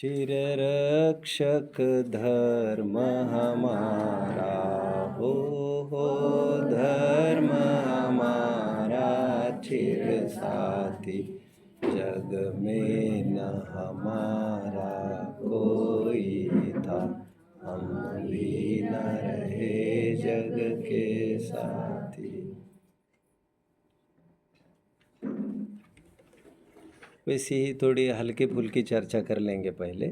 चिररक्षक धर्म हमारा, हो धर्म हमारा चिर साथी, जग में न हमारा कोई था, हम भी न रहे जग के साथी। वैसे ही थोड़ी हल्की फुल्की चर्चा कर लेंगे पहले।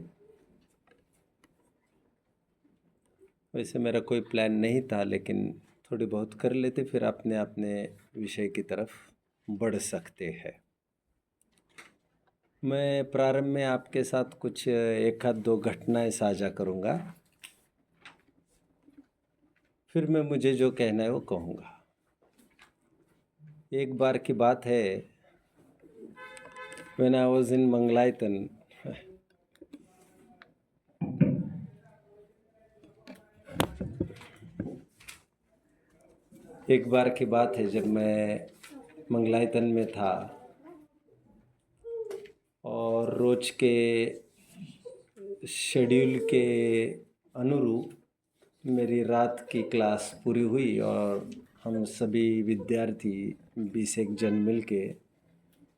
वैसे मेरा कोई प्लान नहीं था, लेकिन थोड़ी बहुत कर लेते, फिर अपने अपने विषय की तरफ बढ़ सकते हैं। मैं प्रारंभ में आपके साथ कुछ एक आध दो घटनाएं साझा करूंगा, फिर मैं मुझे जो कहना है वो कहूँगा। एक बार की बात है, when I was in Mangalayatan, एक बार की बात है जब मैं मंगलायतन में था और रोज के शेड्यूल के अनुरूप मेरी रात की क्लास पूरी हुई और हम सभी विद्यार्थी 20 जन मिल के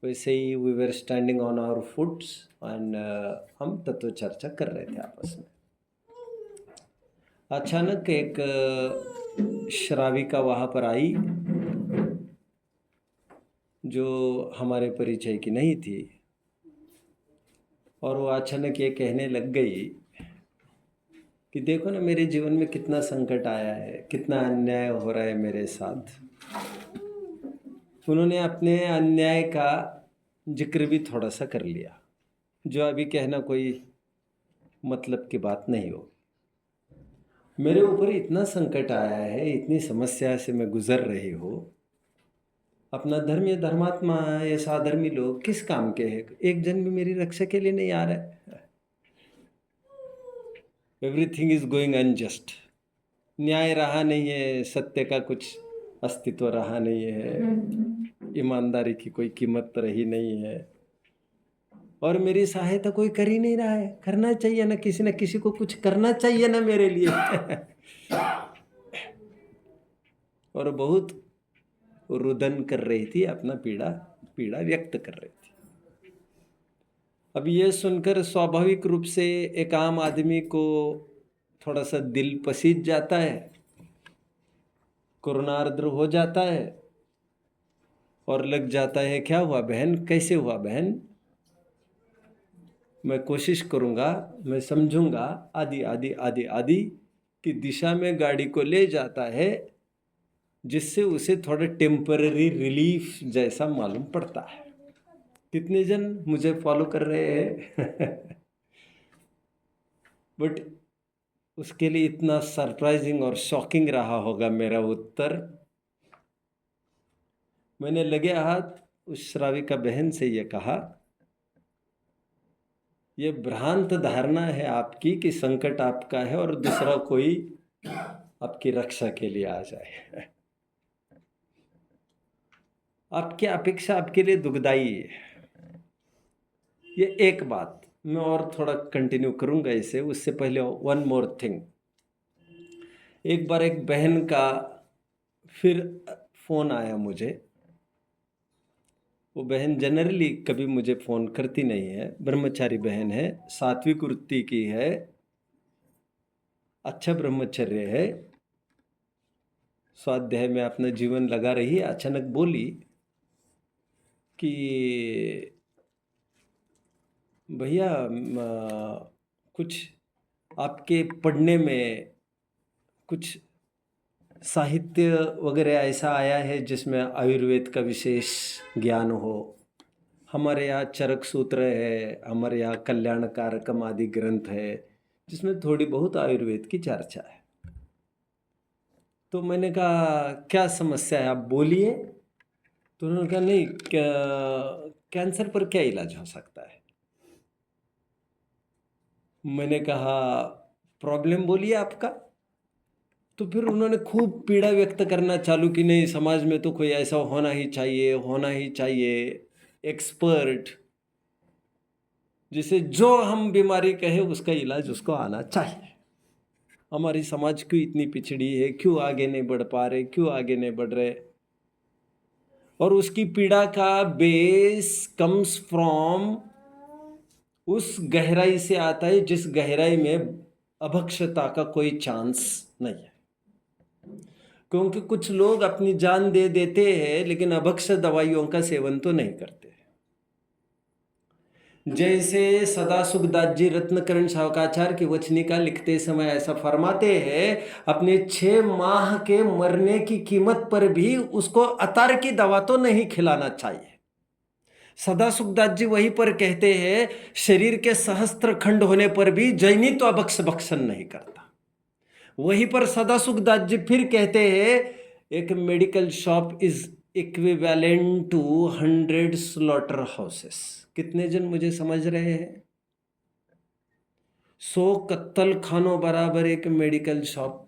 वैसे ही we were standing on our foots and हम तत्व चर्चा कर रहे थे आपस में। अचानक एक श्राविका वहाँ पर आई जो हमारे परिचय की नहीं थी, और वो अचानक ये कहने लग गई कि देखो ना मेरे जीवन में कितना संकट आया है, कितना अन्याय हो रहा है मेरे साथ। उन्होंने अपने अन्याय का जिक्र भी थोड़ा सा कर लिया, जो अभी कहना कोई मतलब की बात नहीं हो। मेरे ऊपर इतना संकट आया है, इतनी समस्या से मैं गुजर रही हूँ। अपना धर्म या धर्मात्मा या साधर्मी लोग किस काम के हैं? एक जन भी मेरी रक्षा के लिए नहीं आ रहा है। Everything is going unjust. न्याय रहा नहीं है, सत्य का कुछ अस्तित्व रहा नहीं है, ईमानदारी की कोई कीमत रही नहीं है, और मेरी सहायता कोई कर ही नहीं रहा है। करना चाहिए ना, किसी न किसी को कुछ करना चाहिए ना मेरे लिए। और बहुत रुदन कर रही थी, अपना पीड़ा व्यक्त कर रही थी। अब ये सुनकर स्वाभाविक रूप से एक आम आदमी को थोड़ा सा दिल पसीज जाता है, करुणार्द्र हो जाता है और लग जाता है क्या हुआ बहन, कैसे हुआ बहन, मैं कोशिश करूँगा, मैं समझूंगा, आदि आदि आदि आदि की दिशा में गाड़ी को ले जाता है, जिससे उसे थोड़ा टेम्पररी रिलीफ जैसा मालूम पड़ता है। कितने जन मुझे फॉलो कर रहे हैं? बट उसके लिए इतना सरप्राइजिंग और शॉकिंग रहा होगा मेरा उत्तर। मैंने लगे हाथ उस श्राविका बहन से ये कहा, ये भ्रांत धारणा है आपकी कि संकट आपका है और दूसरा कोई आपकी रक्षा के लिए आ जाए। आपकी अपेक्षा आपके लिए दुखदाई है। ये एक बात मैं और थोड़ा कंटिन्यू करूंगा इसे, उससे पहले वन मोर थिंग। एक बार एक बहन का फिर फोन आया मुझे। वो बहन जनरली कभी मुझे फ़ोन करती नहीं है, ब्रह्मचारी बहन है, सात्विक वृत्ति की है, अच्छा ब्रह्मचर्य है, स्वाध्याय में अपना जीवन लगा रही है। अचानक बोली कि भैया कुछ आपके पढ़ने में कुछ साहित्य वगैरह ऐसा आया है जिसमें आयुर्वेद का विशेष ज्ञान हो। हमारे यहाँ चरक सूत्र है, हमारे यहाँ कल्याण कारकम आदि ग्रंथ है जिसमें थोड़ी बहुत आयुर्वेद की चर्चा है। तो मैंने कहा क्या समस्या है, आप बोलिए। तो उन्होंने कहा नहीं, कैंसर पर क्या इलाज हो सकता है। मैंने कहा प्रॉब्लम बोलिए आपका। तो फिर उन्होंने खूब पीड़ा व्यक्त करना चालू की, नहीं समाज में तो कोई ऐसा होना ही चाहिए, होना ही चाहिए, एक्सपर्ट। जिसे जो हम बीमारी कहे उसका इलाज उसको आना चाहिए। हमारी समाज क्यों इतनी पिछड़ी है, क्यों आगे नहीं बढ़ पा रहे, क्यों आगे नहीं बढ़ रहे? और उसकी पीड़ा का बेस कम्स फ्रॉम उस गहराई से आता है जिस गहराई में अभक्षता का कोई चांस नहीं है। क्योंकि कुछ लोग अपनी जान दे देते हैं लेकिन अभक्ष दवाइयों का सेवन तो नहीं करते। जैसे सदा सुखदास जी रत्नकरण शावकाचार्य की वचनिका लिखते समय ऐसा फरमाते हैं, अपने 6 माह के मरने की कीमत पर भी उसको अतार की दवा तो नहीं खिलाना चाहिए। सदा सुखदास जी वहीं पर कहते हैं, शरीर के सहस्त्र खंड होने पर भी जैनी तो अभक्ष भक्षण नहीं करता। वहीं पर सदा सुखदास जी फिर कहते हैं, एक medical shop is equivalent to 100 slaughter houses. कितने जन मुझे समझ रहे हैं? 100 कत्तल खानों बराबर एक मेडिकल शॉप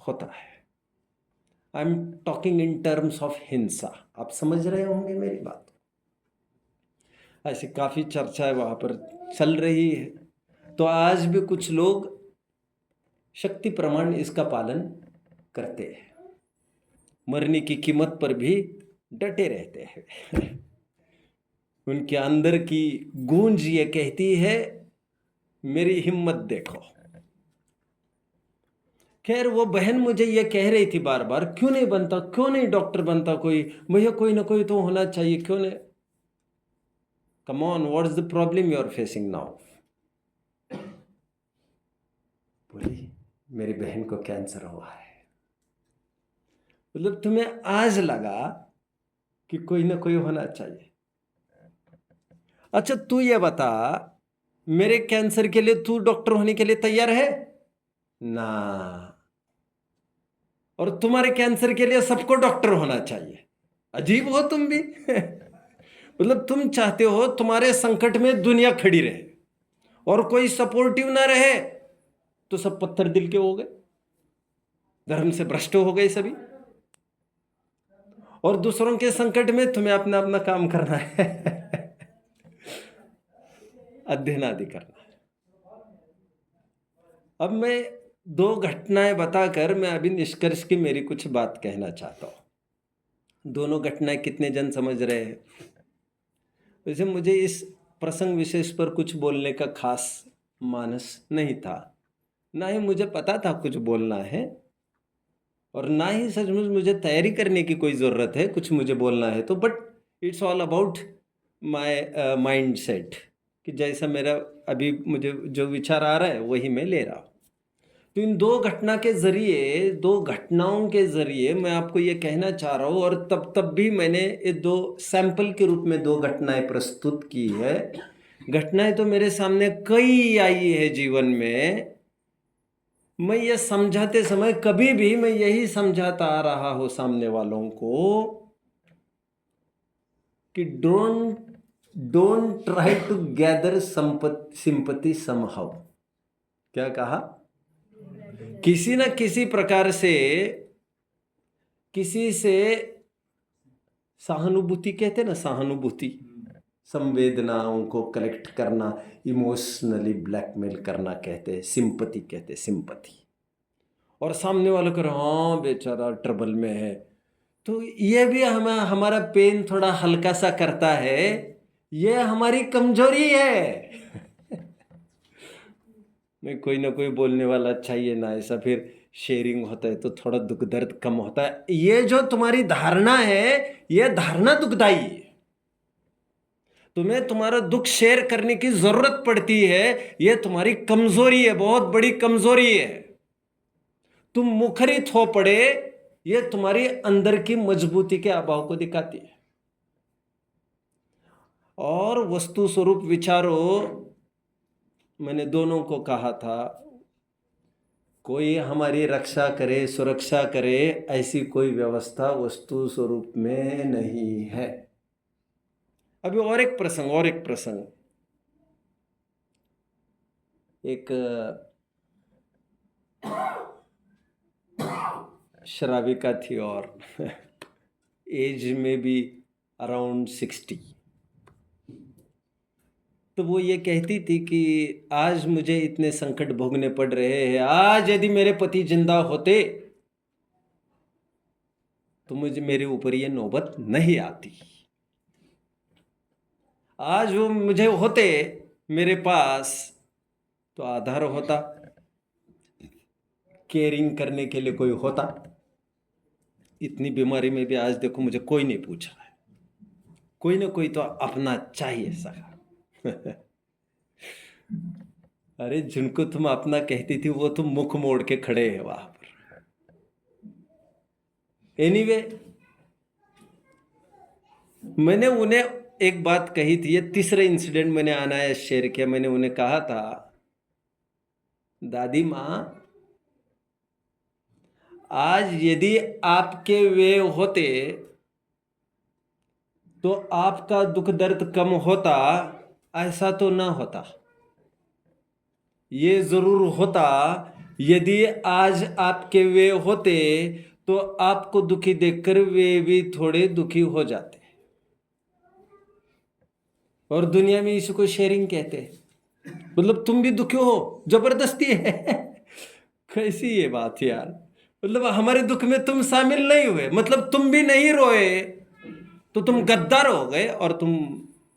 होता है। I am talking in terms of हिंसा। आप समझ रहे होंगे मेरी बात। ऐसी काफी चर्चा है वहां पर चल रही है। तो आज भी कुछ लोग शक्ति प्रमाण इसका पालन करते हैं, मरने की कीमत पर भी डटे रहते हैं। उनके अंदर की गूंज ये कहती है, मेरी हिम्मत देखो। खैर वो बहन मुझे ये कह रही थी बार बार, क्यों नहीं बनता, क्यों नहीं डॉक्टर बनता कोई, भैया कोई ना कोई तो होना चाहिए, क्यों नहीं? Come on, what is the problem you are facing now? बोली मेरी बहन को कैंसर हुआ है। मतलब तुम्हें आज लगा कि कोई ना कोई होना चाहिए। अच्छा तू ये बता, मेरे कैंसर के लिए तू डॉक्टर होने के लिए तैयार है ना? और तुम्हारे कैंसर के लिए सबको डॉक्टर होना चाहिए। अजीब हो तुम भी। मतलब तुम चाहते हो तुम्हारे संकट में दुनिया खड़ी रहे और कोई सपोर्टिव ना रहे तो सब पत्थर दिल के हो गए, धर्म से भ्रष्ट हो गए सभी। और दूसरों के संकट में तुम्हें अपना अपना काम करना है। अध्ययन आदि करना है। अब मैं 2 घटनाएं बताकर मैं अभी निष्कर्ष की मेरी कुछ बात कहना चाहता हूं। दोनों घटनाएं कितने जन समझ रहे हैं? वैसे मुझे इस प्रसंग विशेष पर कुछ बोलने का खास मानस नहीं था, ना ही मुझे पता था कुछ बोलना है, और ना ही सचमुच मुझे तैयारी करने की कोई ज़रूरत है कुछ मुझे बोलना है तो। But it's all about my mind set, कि जैसा मेरा अभी मुझे जो विचार आ रहा है वही मैं ले रहा हूँ। तो इन 2 घटना के जरिए, 2 घटनाओं के जरिए मैं आपको ये कहना चाह रहा हूँ, और तब भी मैंने ये 2 सैंपल के रूप में 2 घटनाएं प्रस्तुत की है। घटनाएं तो मेरे सामने कई आई है जीवन में। मैं ये समझाते समय कभी भी मैं यही समझाता आ रहा हूं सामने वालों को कि don't try to gather sympathy somehow. क्या कहा? किसी न किसी प्रकार से किसी से सहानुभूति कहते ना, सहानुभूति, संवेदनाओं को कलेक्ट करना, इमोशनली ब्लैकमेल करना कहते हैं, सिंपैथी कहते हैं, सिंपैथी। और सामने वालों को हाँ बेचारा ट्रबल में है, तो ये भी हमारा पेन थोड़ा हल्का सा करता है। ये हमारी कमजोरी है। नहीं, कोई ना कोई बोलने वाला चाहिए ना, ऐसा फिर शेयरिंग होता है तो थोड़ा दुख दर्द कम होता है। ये जो तुम्हारी धारणा है, ये धारणा दुखदाई है। तुम्हें तुम्हारा दुख शेयर करने की जरूरत पड़ती है, ये तुम्हारी कमजोरी है, बहुत बड़ी कमजोरी है। तुम मुखरित हो पड़े, ये तुम्हारी अंदर की मजबूती के अभाव को दिखाती है। और वस्तु स्वरूप विचारो, मैंने दोनों को कहा था, कोई हमारी रक्षा करे, सुरक्षा करे, ऐसी कोई व्यवस्था वस्तु स्वरूप में नहीं है। अभी और एक प्रसंग, एक श्राविका थी और एज में भी अराउंड 60। तो वो ये कहती थी कि आज मुझे इतने संकट भोगने पड़ रहे हैं, आज यदि मेरे पति जिंदा होते तो मुझे मेरे ऊपर ये नौबत नहीं आती। आज वो मुझे होते मेरे पास तो आधार होता, केयरिंग करने के लिए कोई होता। इतनी बीमारी में भी आज देखो मुझे कोई नहीं पूछ रहा है, कोई ना कोई तो अपना चाहिए सगा। अरे जिनको तुम अपना कहती थी वो तुम मुख मोड़ के खड़े हैं वहां पर। एनीवे, मैंने उन्हें एक बात कही थी, ये तीसरा इंसिडेंट मैंने अनायास शेयर किया। मैंने उन्हें कहा था, दादी माँ, आज यदि आपके वे होते तो आपका दुख दर्द कम होता, ऐसा तो ना होता। ये जरूर होता यदि आज आपके वे होते तो आपको दुखी देखकर वे भी थोड़े दुखी हो जाते। और दुनिया में इसको शेयरिंग कहते हैं, मतलब तुम भी दुखी हो, जबरदस्ती है। कैसी ये बात यार, मतलब हमारे दुख में तुम शामिल नहीं हुए, मतलब तुम भी नहीं रोए तो तुम गद्दार हो गए और तुम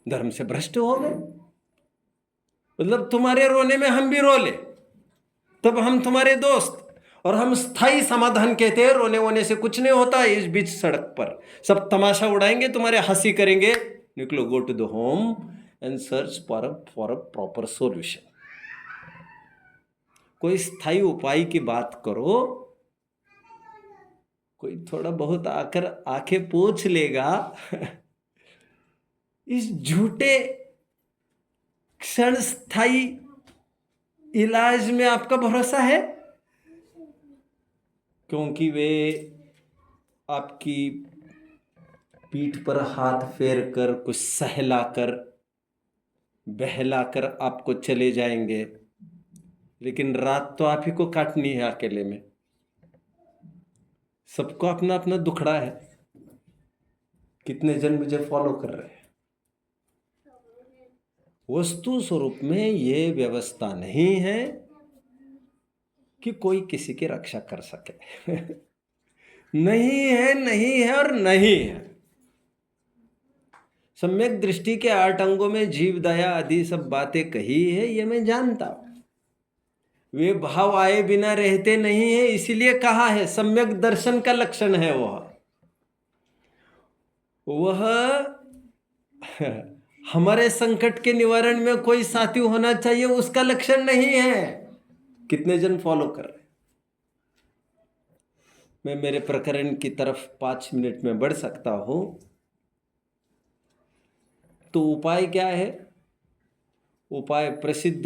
धर्म से भ्रष्ट हो गए। मतलब तुम्हारे रोने में हम भी रो ले तब हम तुम्हारे दोस्त, और हम स्थायी समाधान कहते हैं रोने वोने से कुछ नहीं होता। इस बीच सड़क पर सब तमाशा उड़ाएंगे, तुम्हारे हंसी करेंगे, निकलो, go to the home and search for a proper solution. कोई स्थायी उपाय की बात करो, कोई थोड़ा बहुत आकर आंखें पोंछ लेगा। इस झूठे क्षण स्थायी इलाज में आपका भरोसा है? क्योंकि वे आपकी पीठ पर हाथ फेर कर, कुछ सहलाकर बहलाकर आपको चले जाएंगे, लेकिन रात तो आप ही को काटनी है अकेले में। सबको अपना अपना दुखड़ा है। कितने जन मुझे फॉलो कर रहे हैं। वस्तु स्वरूप में ये व्यवस्था नहीं है कि कोई किसी की रक्षा कर सके। नहीं है, नहीं है और नहीं है। सम्यक दृष्टि के 8 अंगों में जीव दया आदि सब बातें कही है, ये मैं जानता हूं। वे भाव आए बिना रहते नहीं है, इसीलिए कहा है सम्यक दर्शन का लक्षण है वह हमारे संकट के निवारण में कोई साथी होना चाहिए, उसका लक्षण नहीं है। कितने जन फॉलो कर रहे हैं? मैं मेरे प्रकरण की तरफ 5 मिनट में बढ़ सकता हूं। तो उपाय क्या है? उपाय प्रसिद्ध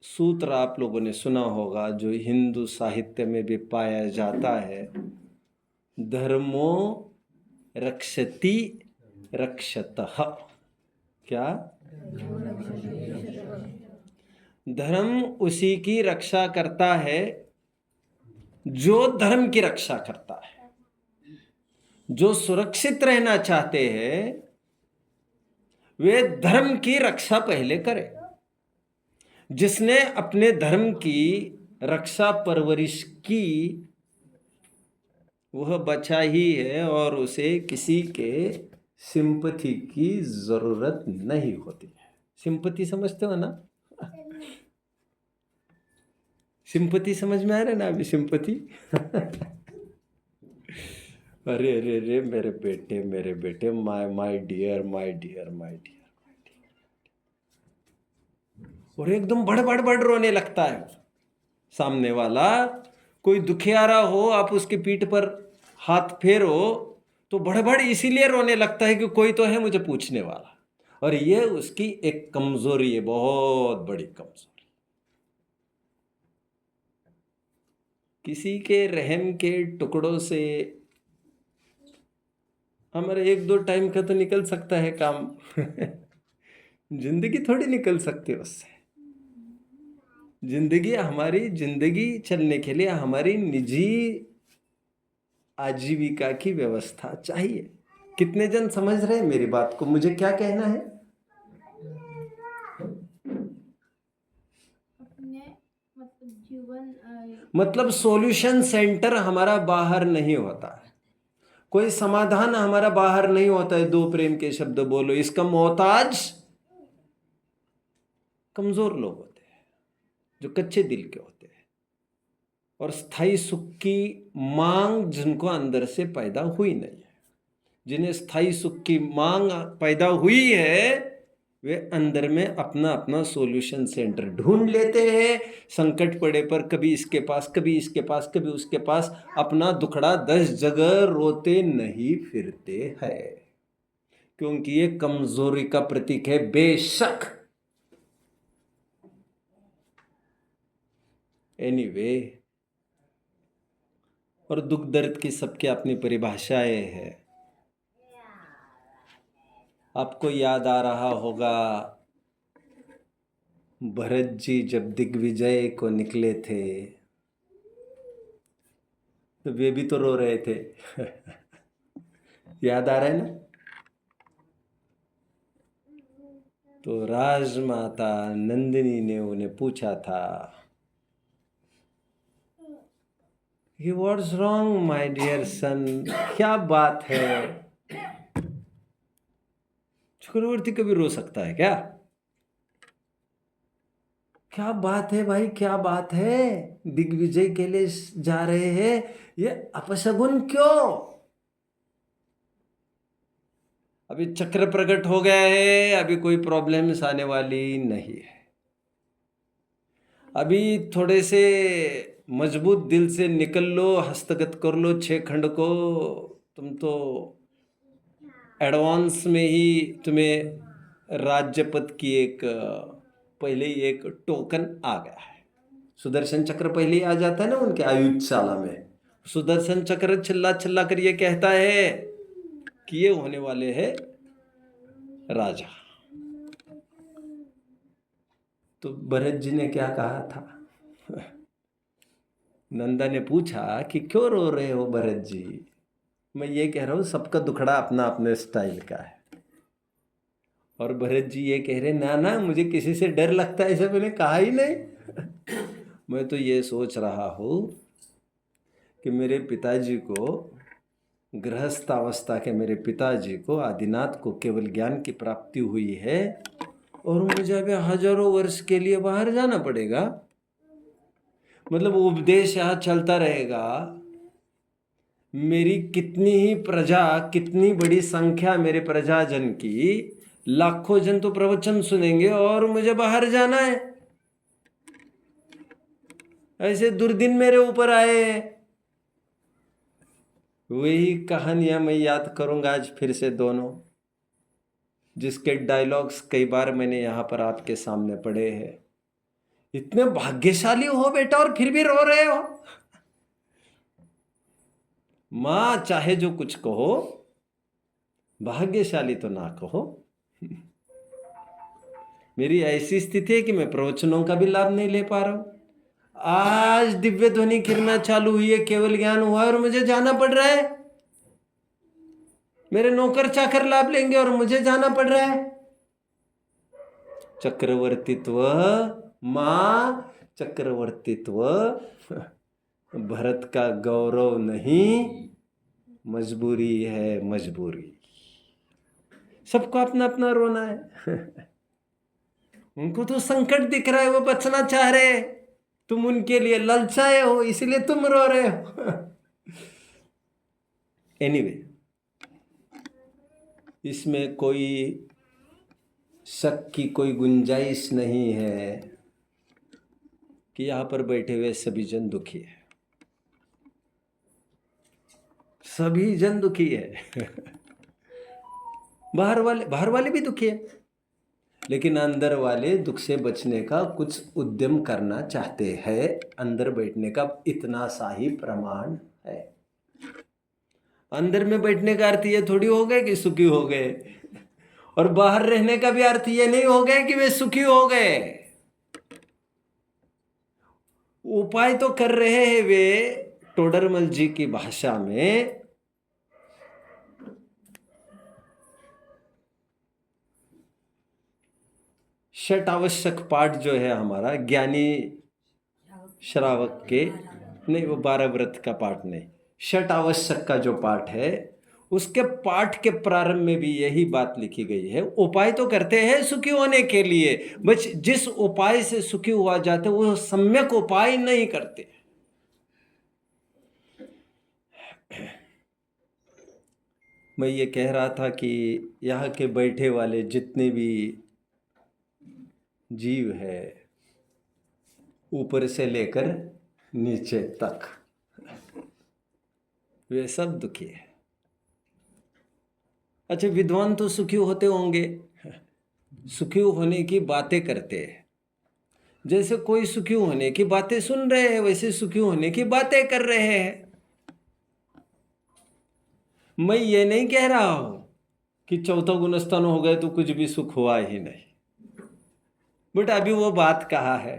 सूत्र आप लोगों ने सुना होगा, जो हिंदू साहित्य में भी पाया जाता है, धर्मो रक्षति रक्षतः। क्या? धर्म उसी की रक्षा करता है जो धर्म की रक्षा करता है। जो सुरक्षित रहना चाहते हैं वे धर्म की रक्षा पहले करें। जिसने अपने धर्म की रक्षा परवरिश की वह बचा ही है, और उसे किसी के सिंपैथी की जरूरत नहीं होती है। सिंपैथी समझते हो ना? सिंपैथी समझ में आ रहा है ना अभी? सिंपैथी। अरे अरे अरे मेरे बेटे, मेरे बेटे, my dear, my dear, my dear. और एकदम बड़ बड़ बड़ रोने लगता है सामने वाला। कोई दुखियारा हो, आप उसकी पीठ पर हाथ फेरो तो बड़बड़ इसीलिए रोने लगता है कि कोई तो है मुझे पूछने वाला। और ये उसकी एक कमजोरी है, बहुत बड़ी कमजोरी। किसी के रहम के टुकड़ों से हमारे 1-2 टाइम का तो निकल सकता है काम। जिंदगी थोड़ी निकल सकती है उससे। जिंदगी, हमारी जिंदगी चलने के लिए हमारी निजी आजीविका की व्यवस्था चाहिए। कितने जन समझ रहे हैं मेरी बात को? मुझे क्या कहना है? मतलब सॉल्यूशन सेंटर हमारा बाहर नहीं होता है, कोई समाधान हमारा बाहर नहीं होता है। दो प्रेम के शब्द बोलो, इसका मोहताज कमजोर लोग होते हैं, जो कच्चे दिल के होते हैं, और स्थायी सुख की मांग जिनको अंदर से पैदा हुई नहीं है। जिन्हें स्थायी सुख की मांग पैदा हुई है, वे अंदर में अपना अपना सॉल्यूशन सेंटर ढूंढ लेते हैं। संकट पड़े पर कभी इसके पास, कभी इसके पास, कभी उसके पास, अपना दुखड़ा 10 जगह रोते नहीं फिरते हैं, क्योंकि ये कमजोरी का प्रतीक है बेशक। एनीवे, और दुख दर्द की सबकी अपनी परिभाषाएं हैं। आपको याद आ रहा होगा, भरत जी जब दिग्विजय को निकले थे तो वे भी तो रो रहे थे। याद आ रहा है ना? तो राजमाता नंदिनी ने उन्हें पूछा था कि what's wrong my dear son, क्या बात है? चक्रवर्ती कभी रो सकता है क्या? क्या बात है भाई, क्या बात है? दिग्विजय के लिए जा रहे हैं, ये अपशगुन क्यों? अभी चक्र प्रकट हो गया है, अभी कोई प्रॉब्लम्स आने वाली नहीं है। अभी थोड़े से मजबूत दिल से निकल लो, हस्तगत कर लो 6 खंड को, तुम तो एडवांस में ही तुम्हें राज्य पद की एक पहले ही एक टोकन आ गया है। सुदर्शन चक्र पहले ही आ जाता है ना उनके आयुधशाला में। सुदर्शन चक्र चिल्ला चिल्ला कर ये कहता है कि ये होने वाले हैं राजा। तो भरत जी ने क्या कहा था? नंदा ने पूछा कि क्यों रो रहे हो भरत जी? मैं ये कह रहा हूं सबका दुखड़ा अपना अपने स्टाइल का है। और भरत जी ये कह रहे ना ना, मुझे किसी से डर लगता है, ऐसा मैंने कहा ही नहीं। मैं तो ये सोच रहा हूं कि मेरे पिताजी को, गृहस्थ अवस्था के मेरे पिताजी को, आदिनाथ को केवल ज्ञान की प्राप्ति हुई है और मुझे अभी हजारों वर्ष के लिए बाहर जाना पड़ेगा। मतलब उपदेश यहाँ चलता रहेगा। मेरी कितनी ही प्रजा, कितनी बड़ी संख्या मेरे प्रजाजन की, लाखों जन तो प्रवचन सुनेंगे और मुझे बाहर जाना है। ऐसे दुर्दिन मेरे ऊपर आए। वही कहानियां मैं याद करूंगा आज फिर से दोनों, जिसके डायलॉग्स कई बार मैंने यहां पर आपके सामने पढ़े हैं। इतने भाग्यशाली हो बेटा और फिर भी रो रहे हो। मां चाहे जो कुछ कहो, भाग्यशाली तो ना कहो। मेरी ऐसी स्थिति है कि मैं प्रवचनों का भी लाभ नहीं ले पा रहा हूं। आज दिव्य ध्वनि किरणा चालू हुई है, केवल ज्ञान हुआ और मुझे जाना पड़ रहा है। मेरे नौकर चाकर लाभ लेंगे और मुझे जाना पड़ रहा है। चक्रवर्तीत्व, मां चक्रवर्तीत्व भरत का गौरव नहीं, मजबूरी है, मजबूरी। सबको अपना अपना रोना है। उनको तो संकट दिख रहा है, वो बचना चाह रहे, तुम उनके लिए ललचाए हो, इसलिए तुम रो रहे हो। एनीवे, इसमें कोई शक की कोई गुंजाइश नहीं है कि यहां पर बैठे हुए सभी जन दुखी है। सभी जन दुखी है। बाहर वाले भी दुखी है, लेकिन अंदर वाले दुख से बचने का कुछ उद्यम करना चाहते हैं। अंदर बैठने का इतना सा ही प्रमाण है। अंदर में बैठने का अर्थ ये थोड़ी हो गए कि सुखी हो गए, और बाहर रहने का भी अर्थ ये नहीं हो गया कि वे सुखी हो गए। उपाय तो कर रहे हैं वे, टोडरमल जी की भाषा में, षट आवश्यक पाठ जो है हमारा ज्ञानी श्रावक के, नहीं वो 12 व्रत का पाठ नहीं, षट आवश्यक का जो पाठ है उसके पाठ के प्रारंभ में भी यही बात लिखी गई है। उपाय तो करते हैं सुखी होने के लिए, बस जिस उपाय से सुखी हुआ जाते वो सम्यक उपाय नहीं करते। मैं ये कह रहा था कि यहाँ के बैठे वाले जितने भी जीव है ऊपर से लेकर नीचे तक वे सब दुखी है। अच्छा, विद्वान तो सुखी होते होंगे, सुखी होने की बातें करते हैं। जैसे कोई सुखी होने की बातें सुन रहे हैं वैसे सुखी होने की बातें कर रहे हैं। मैं ये नहीं कह रहा हूं कि चौथा गुणस्थान हो गए तो कुछ भी सुख हुआ ही नहीं, बट अभी वो बात कहाँ है?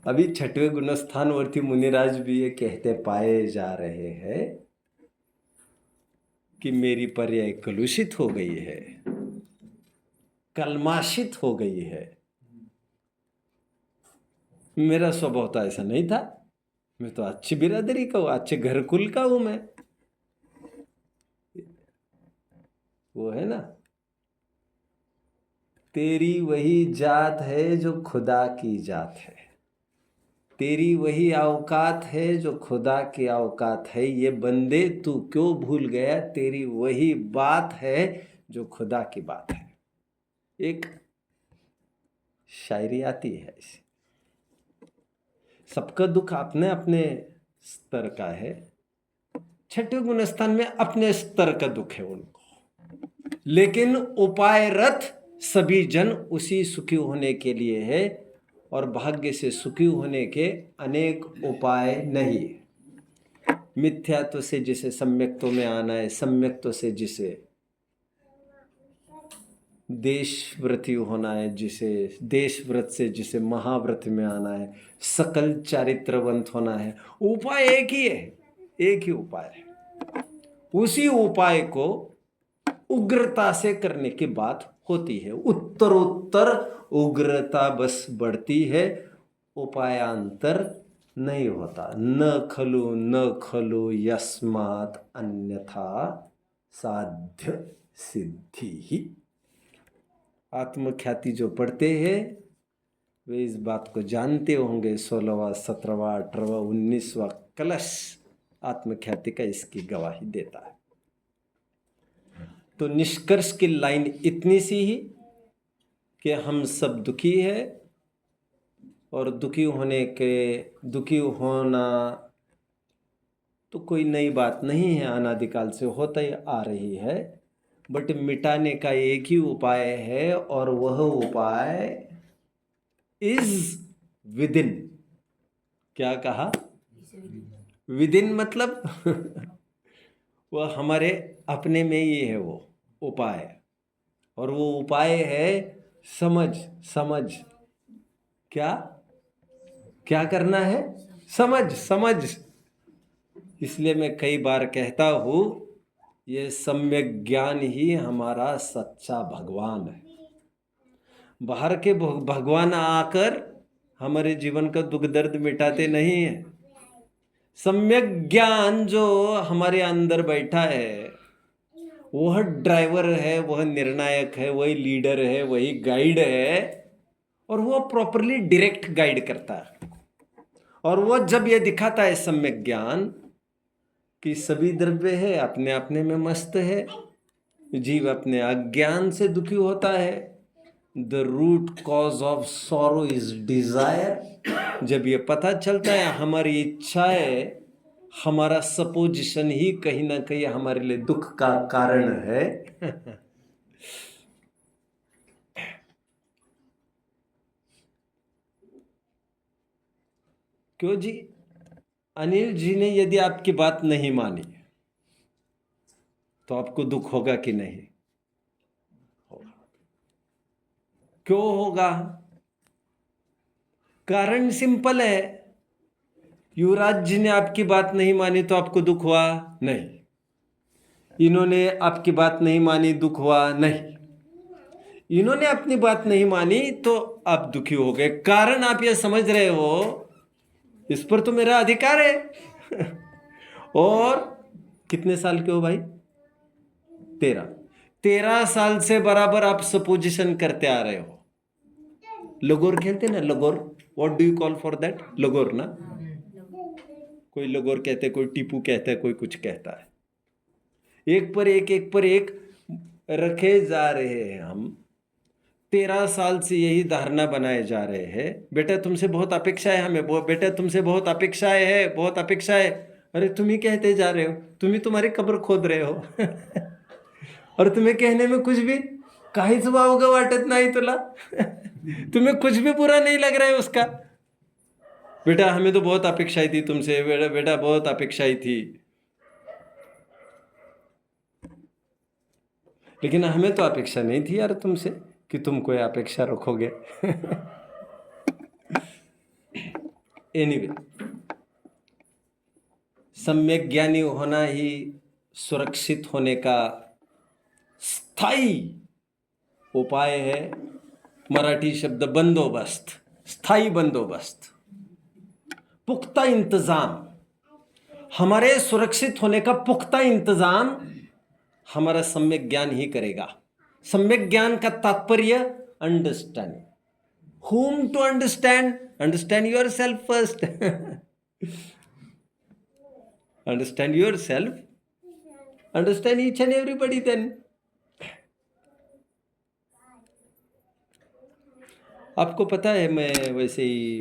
अभी छठवें गुणस्थानवर्ती मुनिराज भी ये कहते पाए जा रहे हैं कि मेरी पर्याय कलुषित हो गई है, कलमाशित हो गई है। मेरा स्वभाव तो ऐसा नहीं था, मैं तो अच्छी बिरादरी का हूं, अच्छे घर कुल का हूं मैं। वो है ना, तेरी वही जात है जो खुदा की जात है, तेरी वही औकात है जो खुदा की औकात है, ये बंदे तू क्यों भूल गया, तेरी वही बात है जो खुदा की बात है। एक शायरी आती है ऐसी। सबका दुख अपने अपने स्तर का है, छठे गुणस्थान में अपने स्तर का दुख है उनको, लेकिन उपायरत सभी जन उसी सुखी होने के लिए है, और भाग्य से सुखी होने के अनेक उपाय नहीं। मिथ्यात्व से जिसे सम्यक्त्व में आना है, सम्यक्त्व से जिसे देशव्रती होना है, जिसे देशव्रत से जिसे महाव्रत में आना है, सकल चारित्रवंत होना है, उपाय एक ही है, एक ही उपाय है। उसी उपाय को उग्रता से करने की बात होती है, उत्तरोत्तर उग्रता बस बढ़ती है, उपायांतर नहीं होता। न खलु यस्मात् अन्यथा साध्य सिद्धि ही। आत्मख्याति जो पढ़ते हैं वे इस बात को जानते होंगे। 16वां 17वां 18वां 19वां कलश आत्मख्याति का इसकी गवाही देता है। तो निष्कर्ष की लाइन इतनी सी ही कि हम सब दुखी है, और दुखी होना तो कोई नई बात नहीं है, अनादिकाल से होता ही आ रही है, बट मिटाने का एक ही उपाय है, और वह उपाय इज विदिन। क्या कहा? विदिन मतलब वह हमारे अपने में ही है वो उपाय, और वो उपाय है समझ। क्या करना है? समझ। इसलिए मैं कई बार कहता हूं ये सम्यक ज्ञान ही हमारा सच्चा भगवान है। बाहर के भगवान आकर हमारे जीवन का दुख दर्द मिटाते नहीं है। सम्यक ज्ञान जो हमारे अंदर बैठा है वह ड्राइवर है, वह निर्णायक है, वही लीडर है, वही गाइड है, और वह प्रॉपरली डायरेक्ट गाइड करता है। और वह जब यह दिखाता है सम्यक ज्ञान कि सभी द्रव्य है अपने अपने में मस्त है, जीव अपने अज्ञान से दुखी होता है, the root cause of sorrow is desire. जब ये पता चलता है हमारी इच्छाएं, हमारा सपोजिशन ही कहीं ना कहीं हमारे लिए दुख का कारण है। क्यों जी? अनिल जी ने यदि आपकी बात नहीं मानी तो आपको दुख होगा कि नहीं होगा? क्यों होगा? कारण सिंपल है। युवराज जी ने आपकी बात नहीं मानी तो आपको दुख हुआ नहीं। इन्होंने आपकी बात नहीं मानी, दुख हुआ नहीं। इन्होंने अपनी बात नहीं मानी तो आप दुखी हो गए। कारण आप ये समझ रहे हो इस पर तो मेरा अधिकार है। और कितने साल के हो भाई? 13 साल से बराबर आप सपोजिशन करते आ रहे हो। लगोर खेलते ना, लगोर, what do you call for that? लगोर ना, कोई लगोर कहते, कोई टीपू कहता है, कोई कुछ कहता है। एक पर एक रखे जा रहे हैं हम। 13 साल से यही धारणा बनाए जा रहे हैं, बेटा तुमसे बहुत अपेक्षा है हमें, बेटा तुमसे बहुत अपेक्षाएं है, बहुत अपेक्षा है। अरे तुम ही कहते जा रहे हो, तुम ही तुम्हारी कब्र खोद रहे हो। और तुम्हें कहने में कुछ भी काहीच वावगं वाटत नाही तुला। तुम्हें कुछ भी बुरा नहीं लग रहा है उसका। बेटा हमें तो बहुत अपेक्षाएं थी तुमसे, बेटा बेटा बहुत अपेक्षाएं थी, लेकिन हमें तो अपेक्षा नहीं थी यार तुमसे कि तुम कोई अपेक्षा रखोगे। एनीवे, सम्यक ज्ञानी होना ही सुरक्षित होने का स्थायी उपाय है। मराठी शब्द बंदोबस्त, स्थायी बंदोबस्त, पुख्ता इंतजाम। हमारे सुरक्षित होने का पुख्ता इंतजाम हमारा सम्यक ज्ञान ही करेगा। सम्यक ज्ञान का तात्पर्य understand. whom to understand? Understand yourself first. Understand yourself, understand each and everybody then. आपको पता है, मैं वैसे ही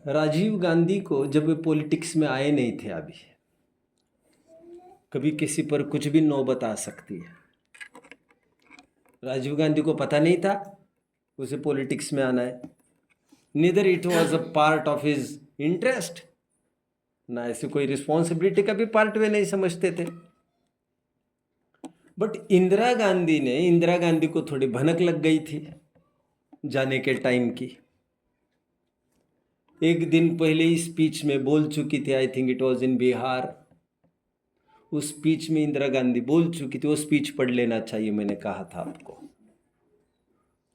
राजीव गांधी को, जब वे पॉलिटिक्स में आए नहीं थे, अभी कभी किसी पर कुछ भी नौबत आ सकती है। राजीव गांधी को पता नहीं था उसे पॉलिटिक्स में आना है, neither it was a part of his interest, ना ऐसी कोई रिस्पॉन्सिबिलिटी का भी पार्ट वे नहीं समझते थे। बट इंदिरा गांधी को थोड़ी भनक लग गई थी जाने के टाइम की। एक दिन पहले ही स्पीच में बोल चुकी थी, I think it was in Bihar. उस स्पीच में इंदिरा गांधी बोल चुकी थी, वो स्पीच पढ़ लेना चाहिए, मैंने कहा था आपको।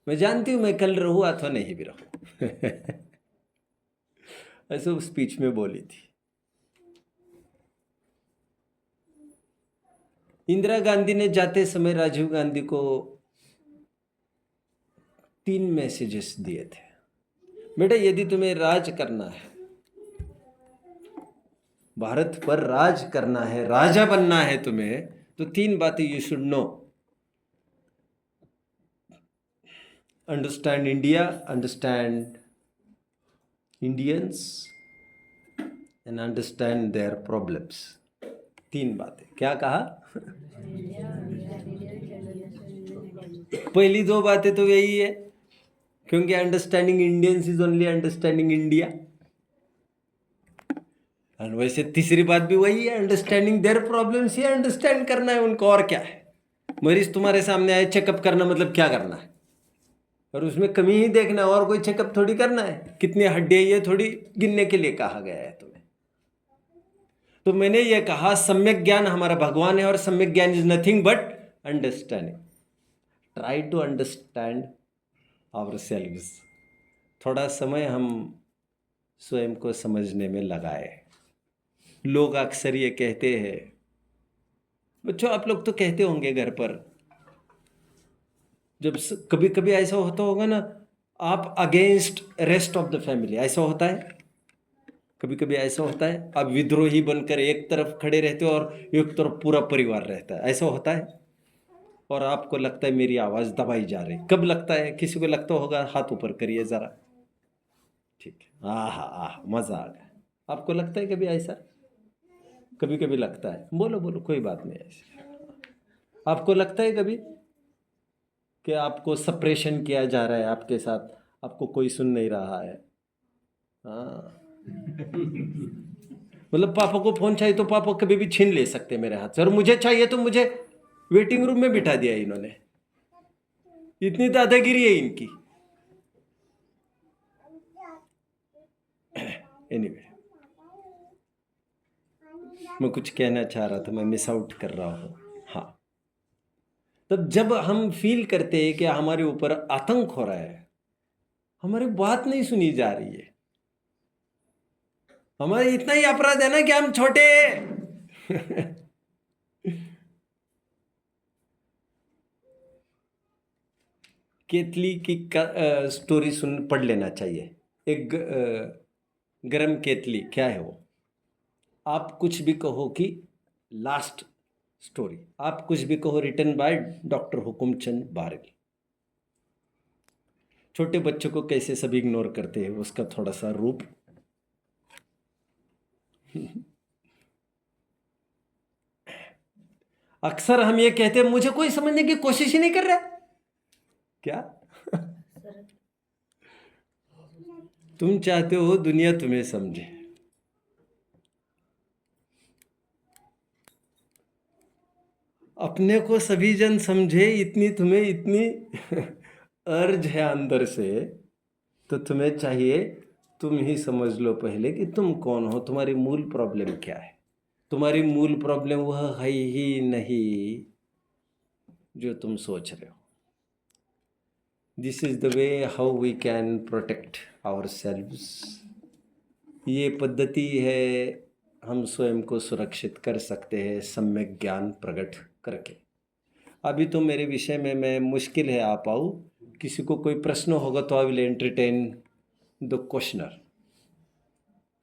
मैं जानती हूं मैं कल रहूं अथवा नहीं भी रहूं। ऐसे उस स्पीच में बोली थी। इंदिरा गांधी ने जाते समय राजीव गांधी को 3 मैसेजेस दिए थे। बेटा यदि तुम्हें राज करना है, भारत पर राज करना है, राजा बनना है तुम्हें, तो 3 बातें you should know. Understand India, understand Indians and understand their problems. 3 बातें। क्या कहा? पहली 2 बातें तो यही है, क्योंकि understanding Indians is only understanding India. और वैसे तीसरी बात भी वही है, understanding their problems he understand करना है उनको, और क्या है। मरीज तुम्हारे सामने आए, चेकअप करना मतलब क्या करना है? और उसमें कमी ही देखना है, और कोई चेकअप थोड़ी करना है। कितनी हड्डियां, ये थोड़ी गिनने के लिए कहा गया है तुम्हें। तो मैंने ये कहा सम्यक ज्ञान हमारा भगवान है, और सम्यक ज्ञान is nothing but understanding. Try to understand ourselves. थोड़ा समय हम स्वयं को समझने में लगाए। लोग अक्सर ये कहते हैं, बच्चों आप लोग तो कहते होंगे घर पर, जब कभी कभी ऐसा होता होगा ना, आप against rest of the family, ऐसा होता है। कभी कभी ऐसा होता है, आप विद्रोही बनकर एक तरफ खड़े रहते हो और एक तरफ पूरा परिवार रहता है, ऐसा होता है। और आपको लगता है मेरी आवाज़ दबाई जा रही। कब लगता है? किसी को लगता होगा, हाथ ऊपर करिए ज़रा। ठीक है, आह मज़ा आ गया। आपको लगता है कभी ऐसा? कभी कभी लगता है। बोलो बोलो, कोई बात नहीं ऐसी। आपको लगता है कभी कि आपको सप्रेशन किया जा रहा है आपके साथ, आपको कोई सुन नहीं रहा है? हाँ। मतलब पापा को फोन चाहिए तो पापा कभी भी छीन ले सकते हैं मेरे हाथ से, और मुझे चाहिए तो मुझे वेटिंग रूम में बिठा दिया इन्होंने। इतनी दादागिरी है इनकी। एनीवे, मैं कुछ कहना चाह रहा था, मैं मिस आउट कर रहा हूँ। हाँ, तब जब हम फील करते हैं कि हमारे ऊपर आतंक हो रहा है, हमारी बात नहीं सुनी जा रही है, हमारे इतना ही अपराध है ना कि हम छोटे केतली की स्टोरी पढ़ लेना चाहिए। एक गरम केतली, क्या है वो? आप कुछ भी कहो कि लास्ट स्टोरी, आप कुछ भी कहो, रिटन बाय डॉक्टर हुकुमचंद बारगी। छोटे बच्चों को कैसे सब इग्नोर करते हैं, उसका थोड़ा सा रूप। अक्सर हम ये कहते हैं, मुझे कोई समझने की कोशिश ही नहीं कर रहा। क्या तुम चाहते हो दुनिया तुम्हें समझे? अपने को सभी जन समझे, इतनी तुम्हें इतनी अर्ज है अंदर से, तो तुम्हें चाहिए तुम ही समझ लो पहले कि तुम कौन हो, तुम्हारी मूल प्रॉब्लम क्या है। तुम्हारी मूल प्रॉब्लम वह है ही नहीं जो तुम सोच रहे हो। This is the way how we can protect ourselves. ये पद्धति है, हम स्वयं को सुरक्षित कर सकते हैं सम्यक ज्ञान प्रकट करके। अभी तो मेरे विषय में मैं मुश्किल है आ पाऊँ। किसी को कोई प्रश्न होगा तो I will entertain the questioner.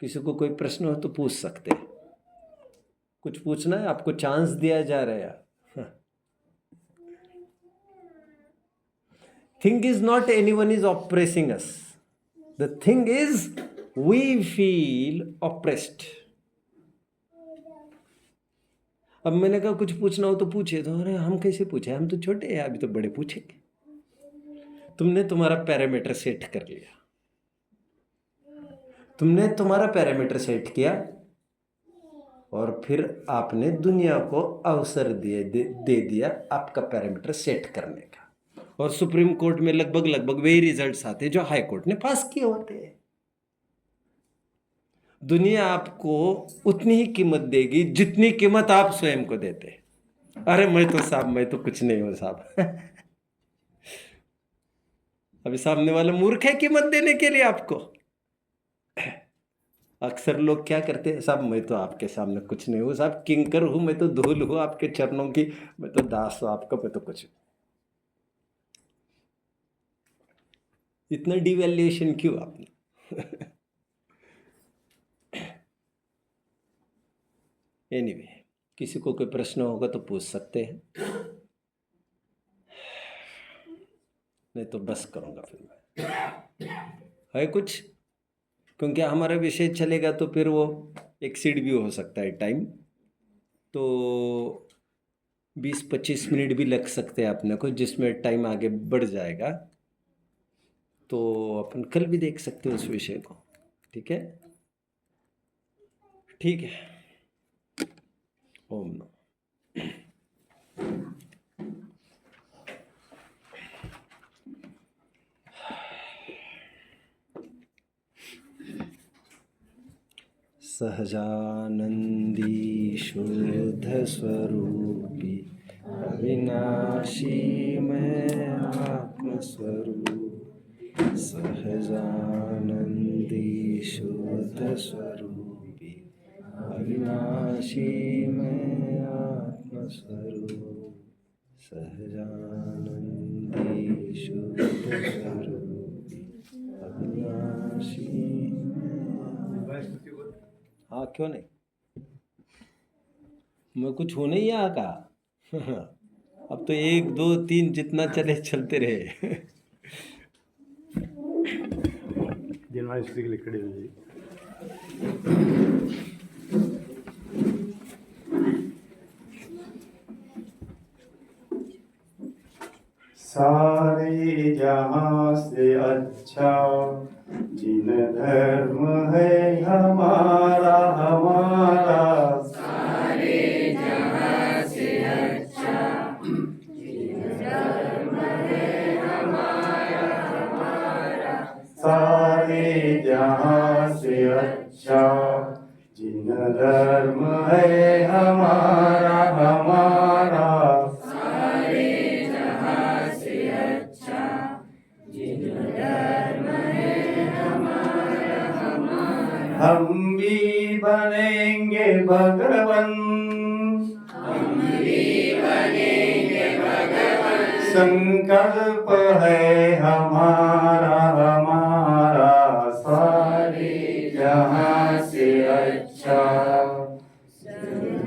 किसी को कोई प्रश्न हो तो पूछ सकते हैं। कुछ पूछना है, आपको चांस दिया जा रहा है। Thing is not anyone is oppressing us, the thing is we feel oppressed. अब मैंने कहा कुछ पूछना हो तो पूछे, तो अरे हम कैसे पूछे, हम तो छोटे हैं, अभी तो बड़े पूछेंगे। तुमने तुम्हारा पैरामीटर सेट कर लिया, तुमने तुम्हारा पैरामीटर सेट किया, और फिर आपने दुनिया को अवसर दे दिया आपका पैरामीटर सेट करने का। और सुप्रीम कोर्ट में लगभग वही रिजल्ट्स आते जो हाई कोर्ट ने पास किए होते हैं। दुनिया आपको उतनी ही कीमत देगी जितनी कीमत आप स्वयं को देते। अरे मैं तो कुछ नहीं हूं साहब। अभी सामने वाला मूर्ख है कीमत देने के लिए आपको। अक्सर लोग क्या करते हैं, साहब मैं तो आपके सामने कुछ नहीं हूँ साहब, किंकर हूँ, मैं तो धूल हूँ आपके चरणों की, मैं तो दास हूँ आपका, मैं तो कुछ। इतना डिवैल्यूएशन क्यों आपने? एनीवे, किसी को कोई प्रश्न होगा तो पूछ सकते हैं, नहीं तो बस करूँगा फिर मैं। है कुछ? क्योंकि हमारा विषय चलेगा तो फिर वो एक्सीड भी हो सकता है टाइम, तो 20-25 मिनट भी लग सकते हैं अपने को, जिसमें टाइम आगे बढ़ जाएगा। तो अपन कल भी देख सकते हैं उस विषय को। ठीक है, ठीक है। ओम नमः। सहजानंदी शुद्ध स्वरूपी अविनाशी मैं आत्मस्वरूप। सहजानंदी शुद्ध स्वरूपी अविनाशी मैं आत्मस्वरूप। सहजानंदी शुद्ध स्वरूपी अविनाशी। हाँ, क्यों नहीं, मैं कुछ हो नहीं यहाँ का। अब तो 1 2 3 जितना चले चलते रहे। खड़े हो जी। सारे जहां से अच्छा जिन धर्म है हमारा हमारा। सारे जहां से अच्छा जिन धर्म है हमारा हमारा। सारे जहां से अच्छा जिन धर्म है भगवन संकल्प है हमारा हमारा सारे जहां से अच्छा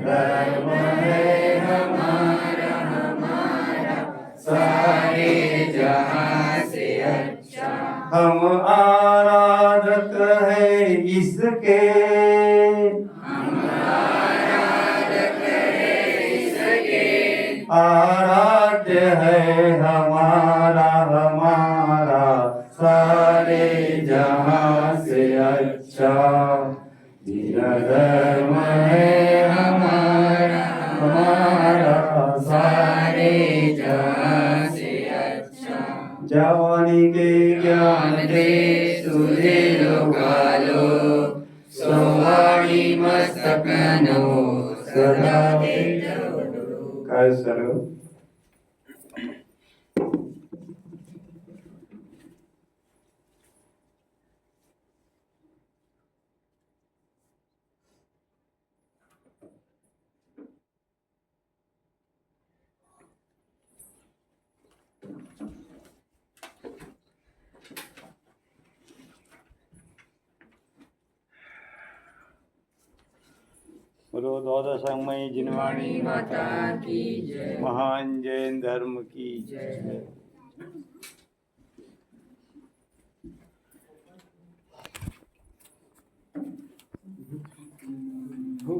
धर्म है हमारा हमारा सारे जहां से अच्छा। हम आराधक है इसके आराध्य है हमारा हमारा सारे जहां से अच्छा। मेरा धर्म है हमारा हमारा सारे जहां से अच्छा। जवानी के ज्ञान दे तुझे लोकालो सोवाणी मस्तकनो सदा काय सर्व बोलो द्वादशांगमयी जिनवाणी माता की जय। महान जैन धर्म की जय। हो